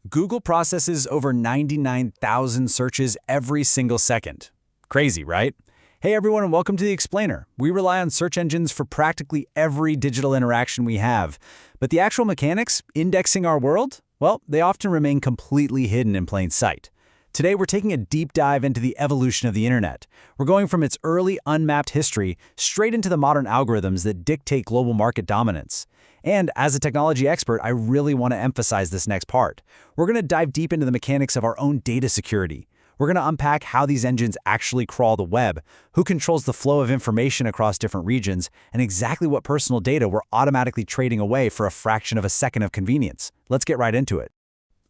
Google processes over 99,000 searches every single second. Crazy, right? Hey everyone, and welcome to The Explainer. We rely on search engines for practically every digital interaction we have. But the actual mechanics, indexing our world, well, they often remain completely hidden in plain sight. Today, we're taking a deep dive into the evolution of the internet. We're going from its early, unmapped history straight into the modern algorithms that dictate global market dominance. And as a technology expert, I really want to emphasize this next part. We're going to dive deep into the mechanics of our own data security. We're going to unpack how these engines actually crawl the web, who controls the flow of information across different regions, and exactly what personal data we're automatically trading away for a fraction of a second of convenience. Let's get right into it.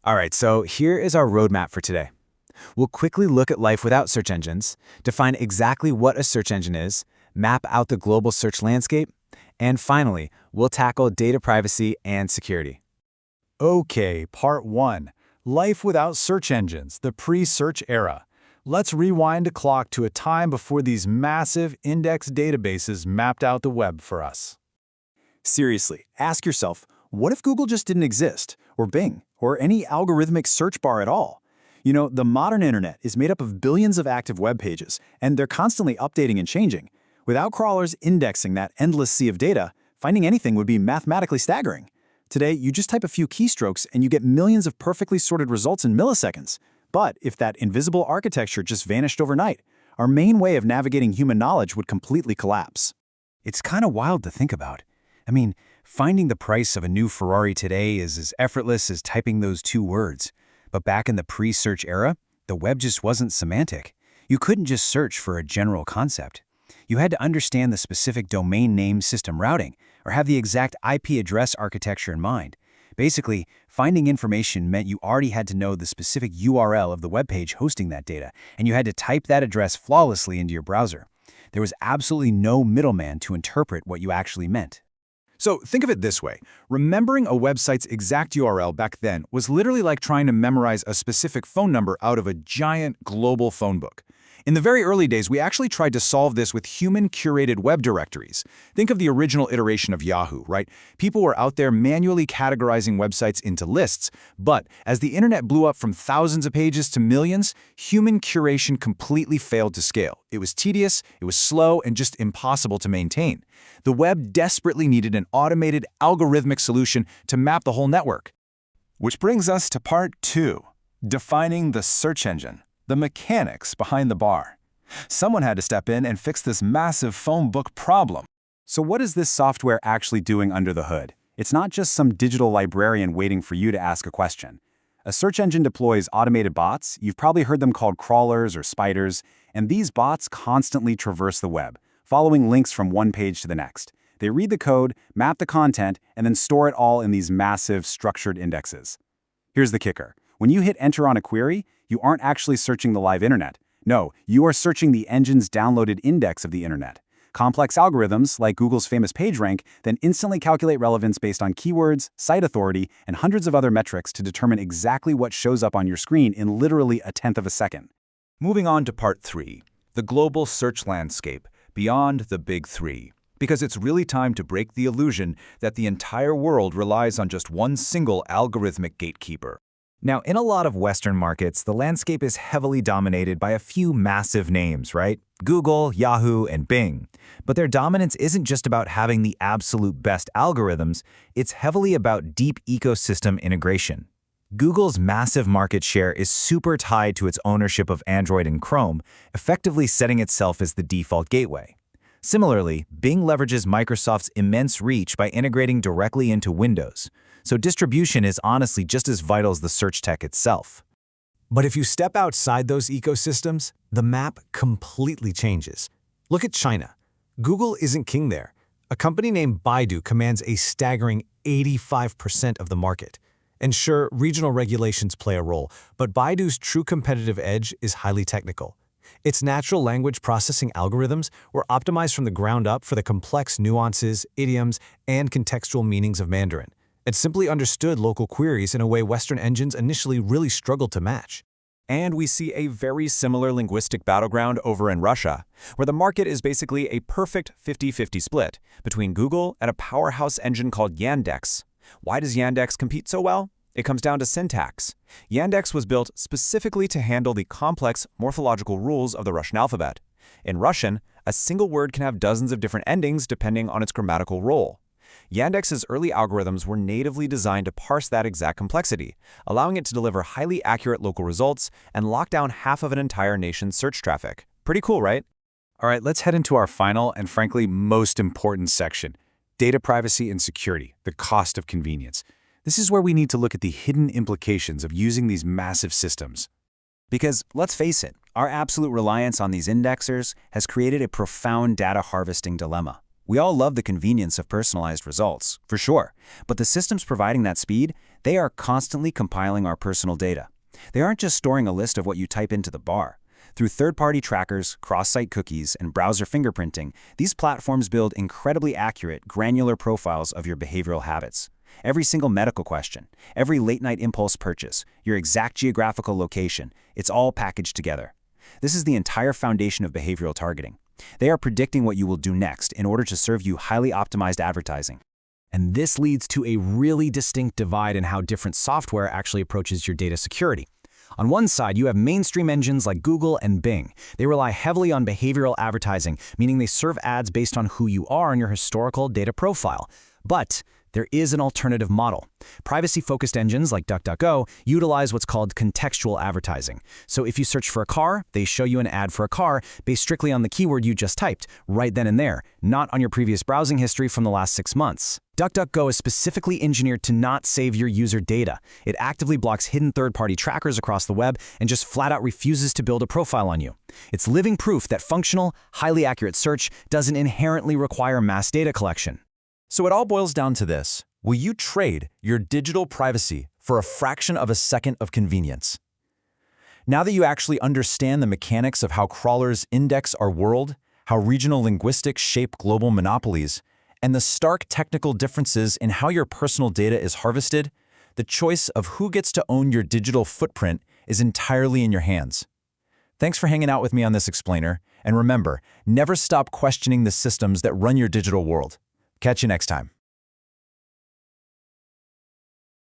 All right, so here is our roadmap for today. We'll quickly look at life without search engines, define exactly what a search engine is, map out the global search landscape, and finally, we'll tackle data privacy and security. Okay, part 1. Life without search engines, the pre-search era. Let's rewind the clock to a time before these massive index databases mapped out the web for us. Seriously, ask yourself, what if Google just didn't exist, or Bing, or any algorithmic search bar at all? You know, the modern internet is made up of billions of active web pages, and they're constantly updating and changing. Without crawlers indexing that endless sea of data, finding anything would be mathematically staggering. Today, you just type a few keystrokes and you get millions of perfectly sorted results in milliseconds. But if that invisible architecture just vanished overnight, our main way of navigating human knowledge would completely collapse. It's kind of wild to think about. I mean, finding the price of a new Ferrari today is as effortless as typing those two words. But back in the pre-search era, the web just wasn't semantic. You couldn't just search for a general concept. You had to understand the specific domain name system routing, or have the exact IP address architecture in mind. Basically, finding information meant you already had to know the specific URL of the web page hosting that data, and you had to type that address flawlessly into your browser. There was absolutely no middleman to interpret what you actually meant. So think of it this way. Remembering a website's exact URL back then was literally like trying to memorize a specific phone number out of a giant global phone book. In the very early days, we actually tried to solve this with human-curated web directories. Think of the original iteration of Yahoo, right? People were out there manually categorizing websites into lists, but as the internet blew up from thousands of pages to millions, human curation completely failed to scale. It was tedious, it was slow, and just impossible to maintain. The web desperately needed an automated, algorithmic solution to map the whole network. Which brings us to part 2, defining the search engine. The mechanics behind the bar. Someone had to step in and fix this massive phone book problem. So what is this software actually doing under the hood? It's not just some digital librarian waiting for you to ask a question. A search engine deploys automated bots. You've probably heard them called crawlers or spiders, and these bots constantly traverse the web, following links from one page to the next. They read the code, map the content, and then store it all in these massive structured indexes. Here's the kicker. When you hit enter on a query, you aren't actually searching the live internet. No, you are searching the engine's downloaded index of the internet. Complex algorithms, like Google's famous PageRank, then instantly calculate relevance based on keywords, site authority, and hundreds of other metrics to determine exactly what shows up on your screen in literally a tenth of a second. Moving on to part 3, the global search landscape, beyond the big three. Because it's really time to break the illusion that the entire world relies on just one single algorithmic gatekeeper. Now, in a lot of Western markets, the landscape is heavily dominated by a few massive names, right? Google, Yahoo, and Bing. But their dominance isn't just about having the absolute best algorithms, it's heavily about deep ecosystem integration. Google's massive market share is super tied to its ownership of Android and Chrome, effectively setting itself as the default gateway. Similarly, Bing leverages Microsoft's immense reach by integrating directly into Windows. So distribution is honestly just as vital as the search tech itself. But if you step outside those ecosystems, the map completely changes. Look at China. Google isn't king there. A company named Baidu commands a staggering 85% of the market. And sure, regional regulations play a role, but Baidu's true competitive edge is highly technical. Its natural language processing algorithms were optimized from the ground up for the complex nuances, idioms, and contextual meanings of Mandarin. It simply understood local queries in a way Western engines initially really struggled to match. And we see a very similar linguistic battleground over in Russia, where the market is basically a perfect 50-50 split between Google and a powerhouse engine called Yandex. Why does Yandex compete so well? It comes down to syntax. Yandex was built specifically to handle the complex morphological rules of the Russian alphabet. In Russian, a single word can have dozens of different endings depending on its grammatical role. Yandex's early algorithms were natively designed to parse that exact complexity, allowing it to deliver highly accurate local results and lock down half of an entire nation's search traffic. Pretty cool, right? All right, let's head into our final and frankly most important section, data privacy and security, the cost of convenience. This is where we need to look at the hidden implications of using these massive systems. Because, let's face it, our absolute reliance on these indexers has created a profound data harvesting dilemma. We all love the convenience of personalized results, for sure, but the systems providing that speed, they are constantly compiling our personal data. They aren't just storing a list of what you type into the bar. Through third-party trackers, cross-site cookies, and browser fingerprinting, these platforms build incredibly accurate, granular profiles of your behavioral habits. Every single medical question, every late-night impulse purchase, your exact geographical location, it's all packaged together. This is the entire foundation of behavioral targeting. They are predicting what you will do next in order to serve you highly optimized advertising. And this leads to a really distinct divide in how different software actually approaches your data security. On one side, you have mainstream engines like Google and Bing. They rely heavily on behavioral advertising, meaning they serve ads based on who you are and your historical data profile. But there is an alternative model. Privacy-focused engines like DuckDuckGo utilize what's called contextual advertising. So if you search for a car, they show you an ad for a car based strictly on the keyword you just typed, right then and there, not on your previous browsing history from the last 6 months. DuckDuckGo is specifically engineered to not save your user data. It actively blocks hidden third-party trackers across the web and just flat-out refuses to build a profile on you. It's living proof that functional, highly accurate search doesn't inherently require mass data collection. So it all boils down to this. Will you trade your digital privacy for a fraction of a second of convenience? Now that you actually understand the mechanics of how crawlers index our world, how regional linguistics shape global monopolies, and the stark technical differences in how your personal data is harvested, the choice of who gets to own your digital footprint is entirely in your hands. Thanks for hanging out with me on this explainer, and remember, never stop questioning the systems that run your digital world. Catch you next time.